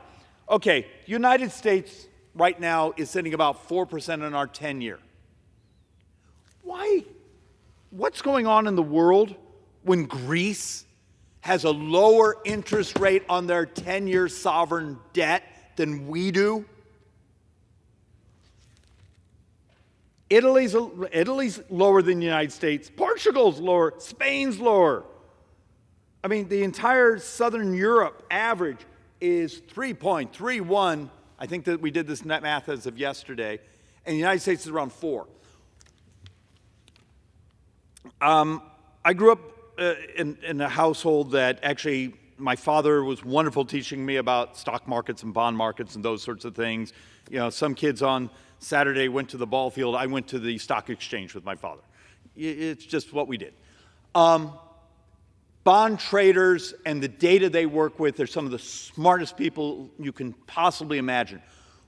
Okay, United States right now is sitting about 4% in our 10-year. Why? What's going on in the world when Greece has a lower interest rate on their 10-year sovereign debt than we do? Italy's lower than the United States. Portugal's lower. Spain's lower. I mean, the entire Southern Europe average is 3.31. I think that we did this math as of yesterday. And the United States is around 4. I grew up in a household that actually my father was wonderful teaching me about stock markets and bond markets and those sorts of things. Some kids on Saturday went to the ball field. I went to the stock exchange with my father. It's just what we did. Bond traders and the data they work with are some of the smartest people you can possibly imagine.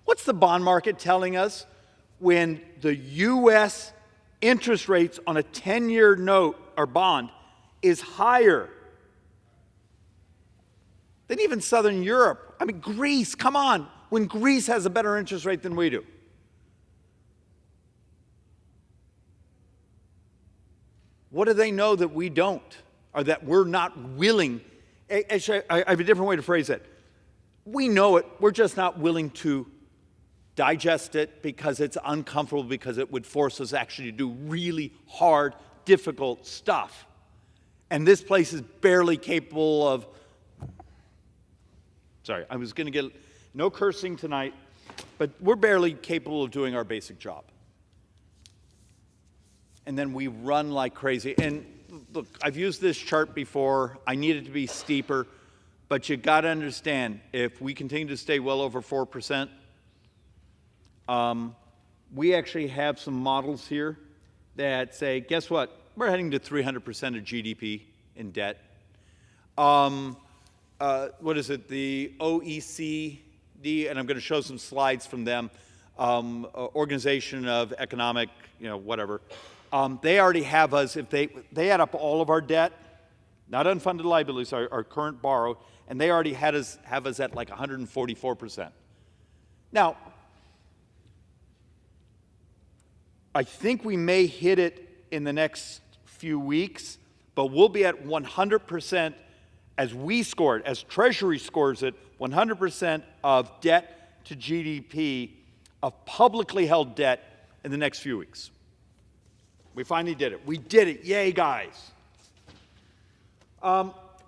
What's the bond market telling us when the U.S. interest rates on a 10-year note or bond is higher than even Southern Europe? I mean, Greece, come on, when Greece has a better interest rate than we do. What do they know that we don't, or that we're not willing? Actually, I have a different way to phrase it. We know it, we're just not willing to digest it because it's uncomfortable, because it would force us actually to do really hard, difficult stuff. And this place is barely capable of, sorry, I was going to get no cursing tonight, but we're barely capable of doing our basic job. And then we run like crazy. And look, I've used this chart before. I need it to be steeper, but you got to understand, if we continue to stay well over 4%, we actually have some models here that say, guess what? We're heading to 300% of GDP in debt. What is it? The OECD, and I'm going to show some slides from them, Organization of Economic, whatever. They already have us, if they add up all of our debt, not unfunded liabilities, our current borrow, and they already have us at like 144%. Now, I think we may hit it in the next few weeks, but we'll be at 100% as we score it, as Treasury scores it, 100% of debt to GDP, of publicly held debt in the next few weeks. We finally did it. We did it. Yay, guys.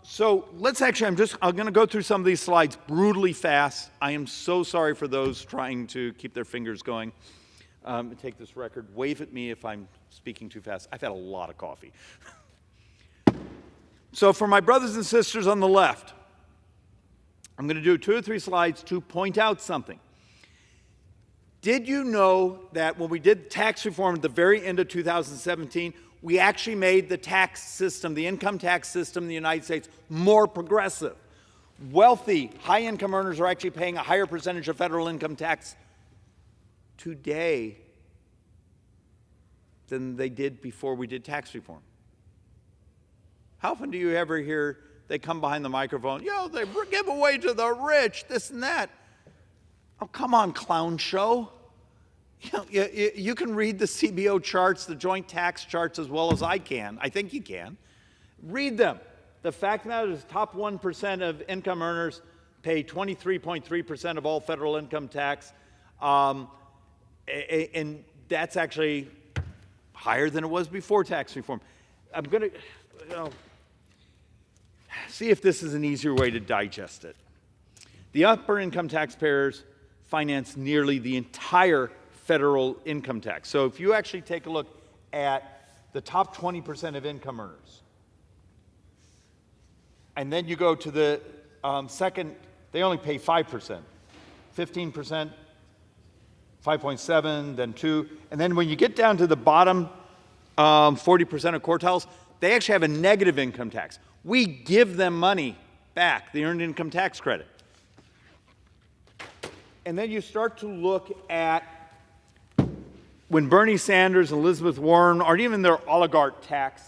So let's actually, I'm going to go through some of these slides brutally fast. I am so sorry for those trying to keep their fingers going. Take this record. Wave at me if I'm speaking too fast. I've had a lot of coffee. So for my brothers and sisters on the left, I'm going to do 2 or 3 slides to point out something. Did you know that when we did tax reform at the very end of 2017, we actually made the tax system, the income tax system in the United States, more progressive? Wealthy, high-income earners are actually paying a higher percentage of federal income tax today than they did before we did tax reform. How often do you ever hear they come behind the microphone, they give away to the rich, this and that? Oh, come on, clown show. You can read the CBO charts, the joint tax charts, as well as I can. I think you can. Read them. The fact of the matter is top 1% of income earners pay 23.3% of all federal income tax. And that's actually higher than it was before tax reform. I'm going to see if this is an easier way to digest it. The upper income taxpayers finance nearly the entire federal income tax. So if you actually take a look at the top 20% of income earners, and then you go to the second, they only pay 5%, 15%, 5.7, then 2, and then when you get down to the bottom 40% of quartiles, they actually have a negative income tax. We give them money back, the earned income tax credit. And then you start to look at when Bernie Sanders and Elizabeth Warren, or even their oligarch tax,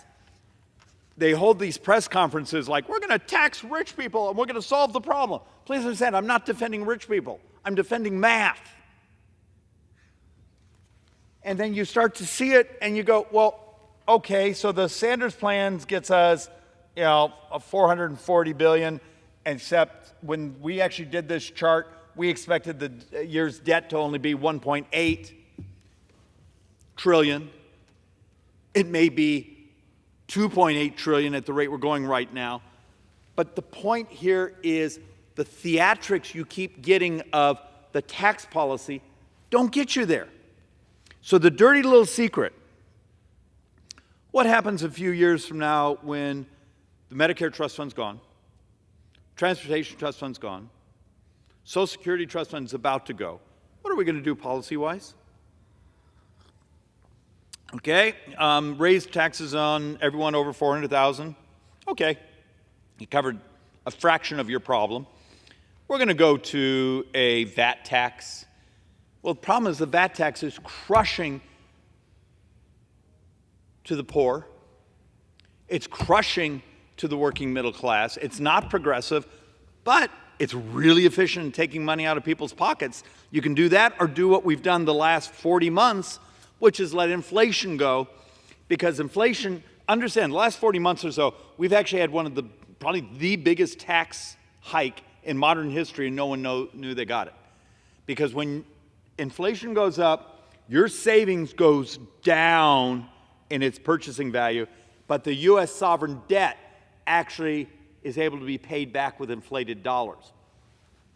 they hold these press conferences like, we're going to tax rich people and we're going to solve the problem. Please understand, I'm not defending rich people. I'm defending math. And then you start to see it and you go, well, okay, so the Sanders plan gets us, a $440 billion, except when we actually did this chart, we expected the year's debt to only be 1.8 trillion. It may be 2.8 trillion at the rate we're going right now. But the point here is the theatrics you keep getting of the tax policy don't get you there. So the dirty little secret, what happens a few years from now when the Medicare trust fund's gone, transportation trust fund's gone, Social Security trust fund's about to go? What are we going to do policy-wise? Okay, raise taxes on everyone over 400,000. Okay, you covered a fraction of your problem. We're going to go to a VAT tax. Well, the problem is the VAT tax is crushing to the poor. It's crushing to the working middle class. It's not progressive, but it's really efficient in taking money out of people's pockets. You can do that or do what we've done the last 40 months, which is let inflation go, because inflation, understand, the last 40 months or so, we've actually had one of the, probably the biggest tax hike in modern history, and no one knew they got it. Because when inflation goes up, your savings goes down in its purchasing value, but the U.S. sovereign debt actually is able to be paid back with inflated dollars.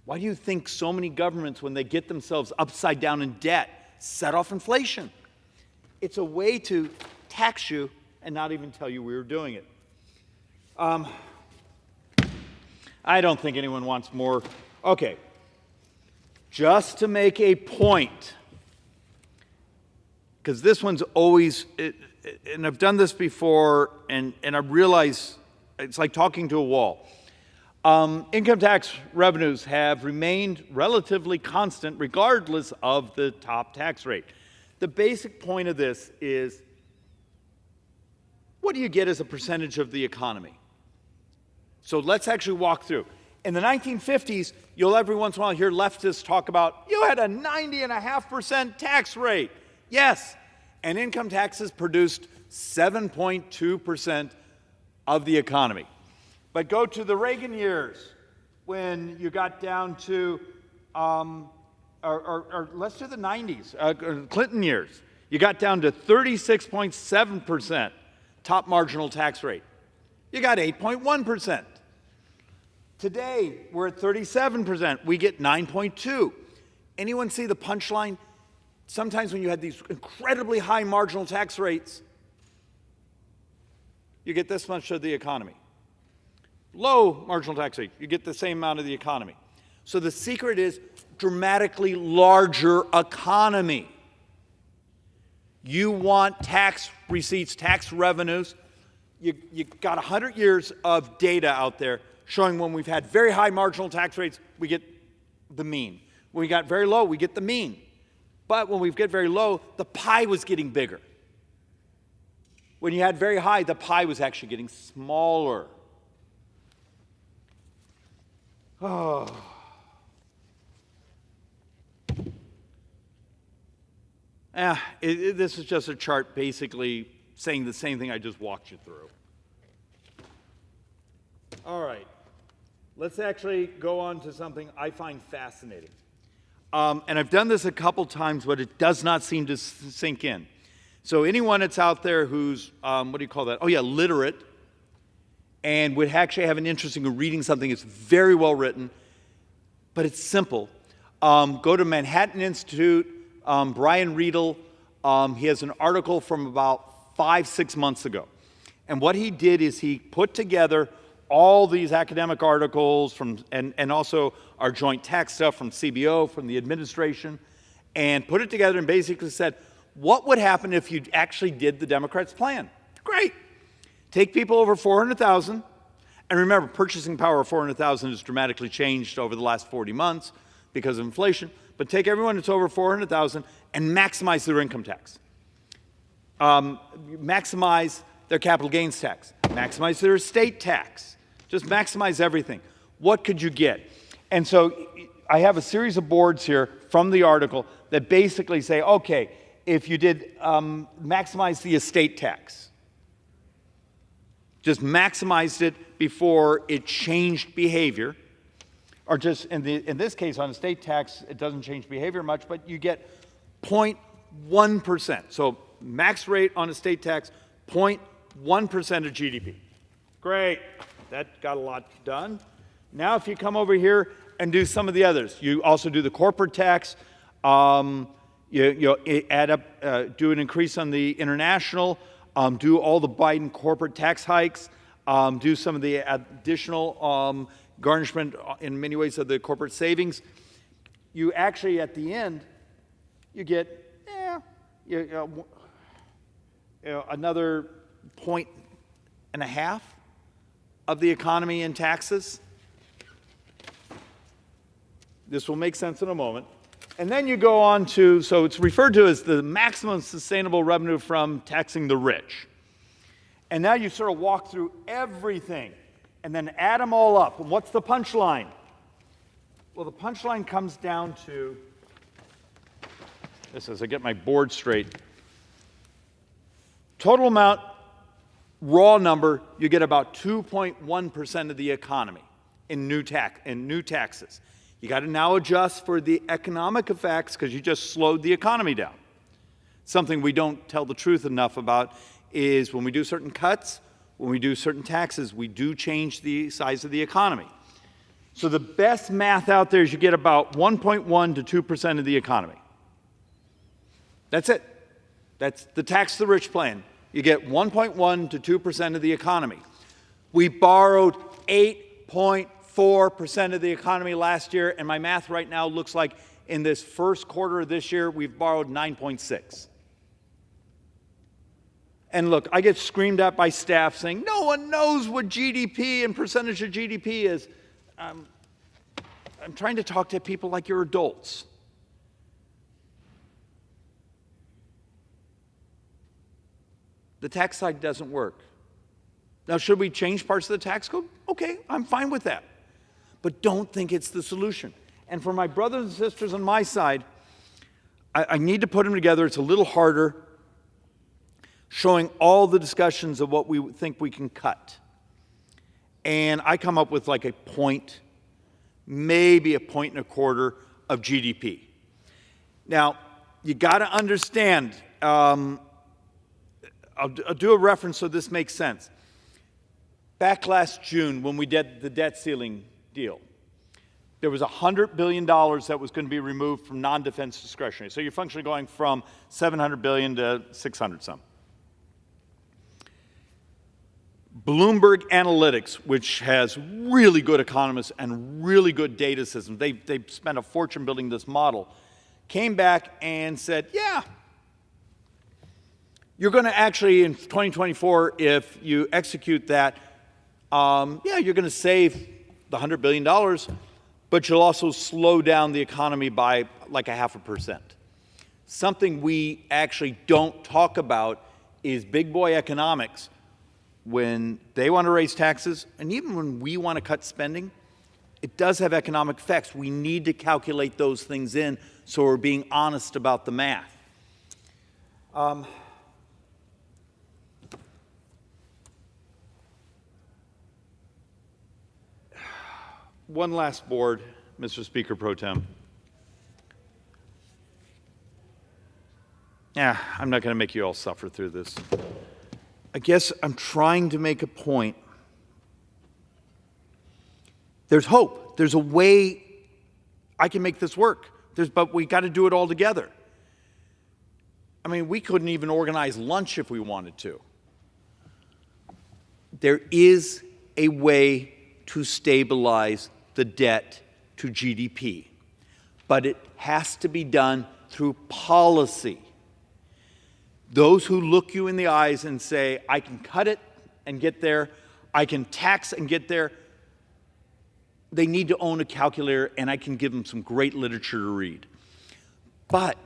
Why do you think so many governments, when they get themselves upside down in debt, set off inflation? It's a way to tax you and not even tell you we were doing it. I don't think anyone wants more. Okay. Just to make a point, because this one's always, and I've done this before, and I realize it's like talking to a wall. Income tax revenues have remained relatively constant regardless of the top tax rate. The basic point of this is, what do you get as a percentage of the economy? So let's actually walk through. In the 1950s, you'll every once in a while hear leftists talk about, you had a 90.5% tax rate. Yes, and income taxes produced 7.2% of the economy. But go to the Reagan years, when you got down to, or let's do the 90s, Clinton years. You got down to 36.7% top marginal tax rate. You got 8.1%. Today, we're at 37%. We get 9.2. Anyone see the punchline? Sometimes when you had these incredibly high marginal tax rates, you get this much of the economy. low marginal tax rate, you get the same amount of the economy. So the secret is dramatically larger economy. You want tax receipts, tax revenues. You got 100 years of data out there showing when we've had very high marginal tax rates, we get the mean. When we got very low, we get the mean. But when we get very low, the pie was getting bigger. When you had very high, the pie was actually getting smaller. Oh. This is just a chart basically saying the same thing I just walked you through. All right. Let's actually go on to something I find fascinating. And I've done this a couple times, but it does not seem to sink in. So anyone that's out there who's, what do you call that? Oh yeah, literate, and would actually have an interest in reading something that's very well written, but it's simple. Go to Manhattan Institute, Brian Riedel. He has an article from about 5-6 months ago. And what he did is he put together all these academic articles and also our joint tax stuff from CBO, from the administration, and put it together and basically said, what would happen if you actually did the Democrats' plan? Great. Take people over 400,000, and remember, purchasing power of 400,000 has dramatically changed over the last 40 months because of inflation, but take everyone that's over 400,000 and maximize their income tax. Maximize their capital gains tax. Maximize their estate tax. Just maximize everything. What could you get? And so I have a series of boards here from the article that basically say, okay, if you did maximize the estate tax, just maximized it before it changed behavior, or just in this case on estate tax, it doesn't change behavior much, but you get 0.1%. So max rate on estate tax, 0.1% of GDP. Great. That got a lot done. Now if you come over here and do some of the others, you also do the corporate tax, you add up, do an increase on the international, do all the Biden corporate tax hikes, do some of the additional garnishment in many ways of the corporate savings. You actually, at the end, you get another 1.5% of the economy in taxes. This will make sense in a moment. And then you go on to, so it's referred to as the maximum sustainable revenue from taxing the rich. And now you sort of walk through everything and then add them all up. And what's the punchline? Well, the punchline comes down to this as I get my board straight. Total amount, raw number, you get about 2.1% of the economy in new taxes. You got to now adjust for the economic effects because you just slowed the economy down. Something we don't tell the truth enough about is when we do certain cuts, when we do certain taxes, we do change the size of the economy. So the best math out there is you get about 1.1 to 2% of the economy. That's it. That's the tax the rich plan. You get 1.1 to 2% of the economy. We borrowed 8.4% of the economy last year, and my math right now looks like in this first quarter of this year, we've borrowed 9.6. And look, I get screamed at by staff saying, no one knows what GDP and percentage of GDP is. I'm trying to talk to people like you're adults. The tax side doesn't work. Now, should we change parts of the tax code? Okay, I'm fine with that. But don't think it's the solution. And for my brothers and sisters on my side, I need to put them together. It's a little harder, showing all the discussions of what we think we can cut. And I come up with like a point, maybe a 1.25% of GDP. Now, you got to understand, I'll do a reference so this makes sense. Back last June, when we did the debt ceiling deal, there was $100 billion that was going to be removed from non-defense discretionary. So you're functionally going from $700 billion to 600 some. Bloomberg Analytics, which has really good economists and really good data systems, they spent a fortune building this model, came back and said, yeah, you're going to actually, in 2024, if you execute that, yeah, you're going to save the $100 billion, but you'll also slow down the economy by like 0.5%. Something we actually don't talk about is big boy economics. When they want to raise taxes, and even when we want to cut spending, it does have economic effects. We need to calculate those things in so we're being honest about the math. One last board, Mr. Speaker Pro Tem. Yeah, I'm not going to make you all suffer through this. I guess I'm trying to make a point. There's hope. There's a way I can make this work. But we got to do it all together. I mean, we couldn't even organize lunch if we wanted to. There is a way to stabilize the debt to GDP, but it has to be done through policy. Those who look you in the eyes and say, I can cut it and get there, I can tax and get there, they need to own a calculator, and I can give them some great literature to read. But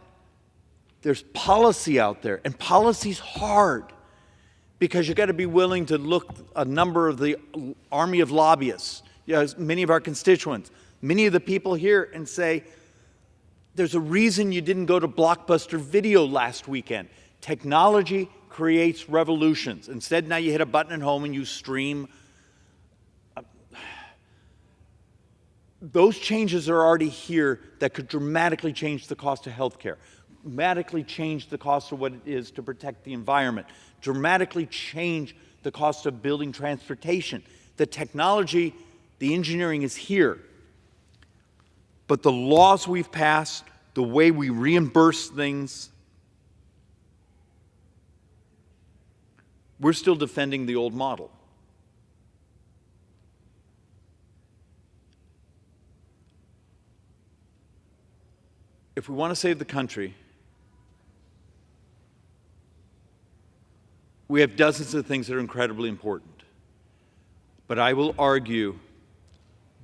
there's policy out there, and policy's hard because you've got to be willing to look a number of the army of lobbyists, many of our constituents, many of the people here, and say, there's a reason you didn't go to Blockbuster Video last weekend. Technology creates revolutions. Instead, now you hit a button at home and you stream. Those changes are already here that could dramatically change the cost of healthcare, dramatically change the cost of what it is to protect the environment, dramatically change the cost of building transportation. The technology, the engineering is here. But the laws we've passed, the way we reimburse things, we're still defending the old model. If we want to save the country, we have dozens of things that are incredibly important. But I will argue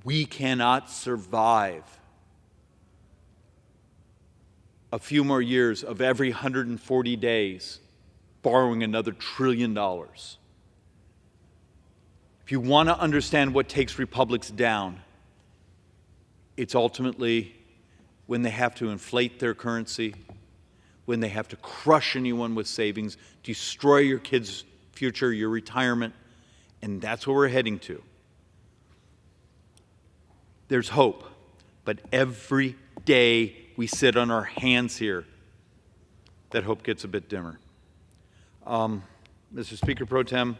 we cannot survive a few more years of every 140 days borrowing another $1 trillion. If you want to understand what takes republics down, it's ultimately when they have to inflate their currency, when they have to crush anyone with savings, destroy your kids' future, your retirement, and that's where we're heading to. There's hope, but every day we sit on our hands here, that hope gets a bit dimmer. Mr. Speaker Pro Tem,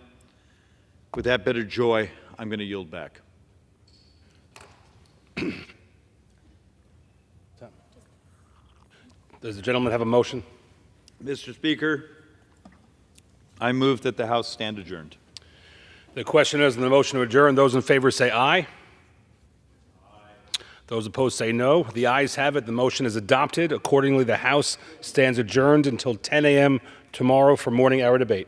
with that bit of joy, I'm going to yield back. Does the gentleman have a motion? Mr. Speaker, I move that the House stand adjourned. The question is on the motion to adjourn. Those in favor say aye. Aye. Those opposed say no. The ayes have it. The motion is adopted. Accordingly, the House stands adjourned until 10 a.m. tomorrow for morning hour debate.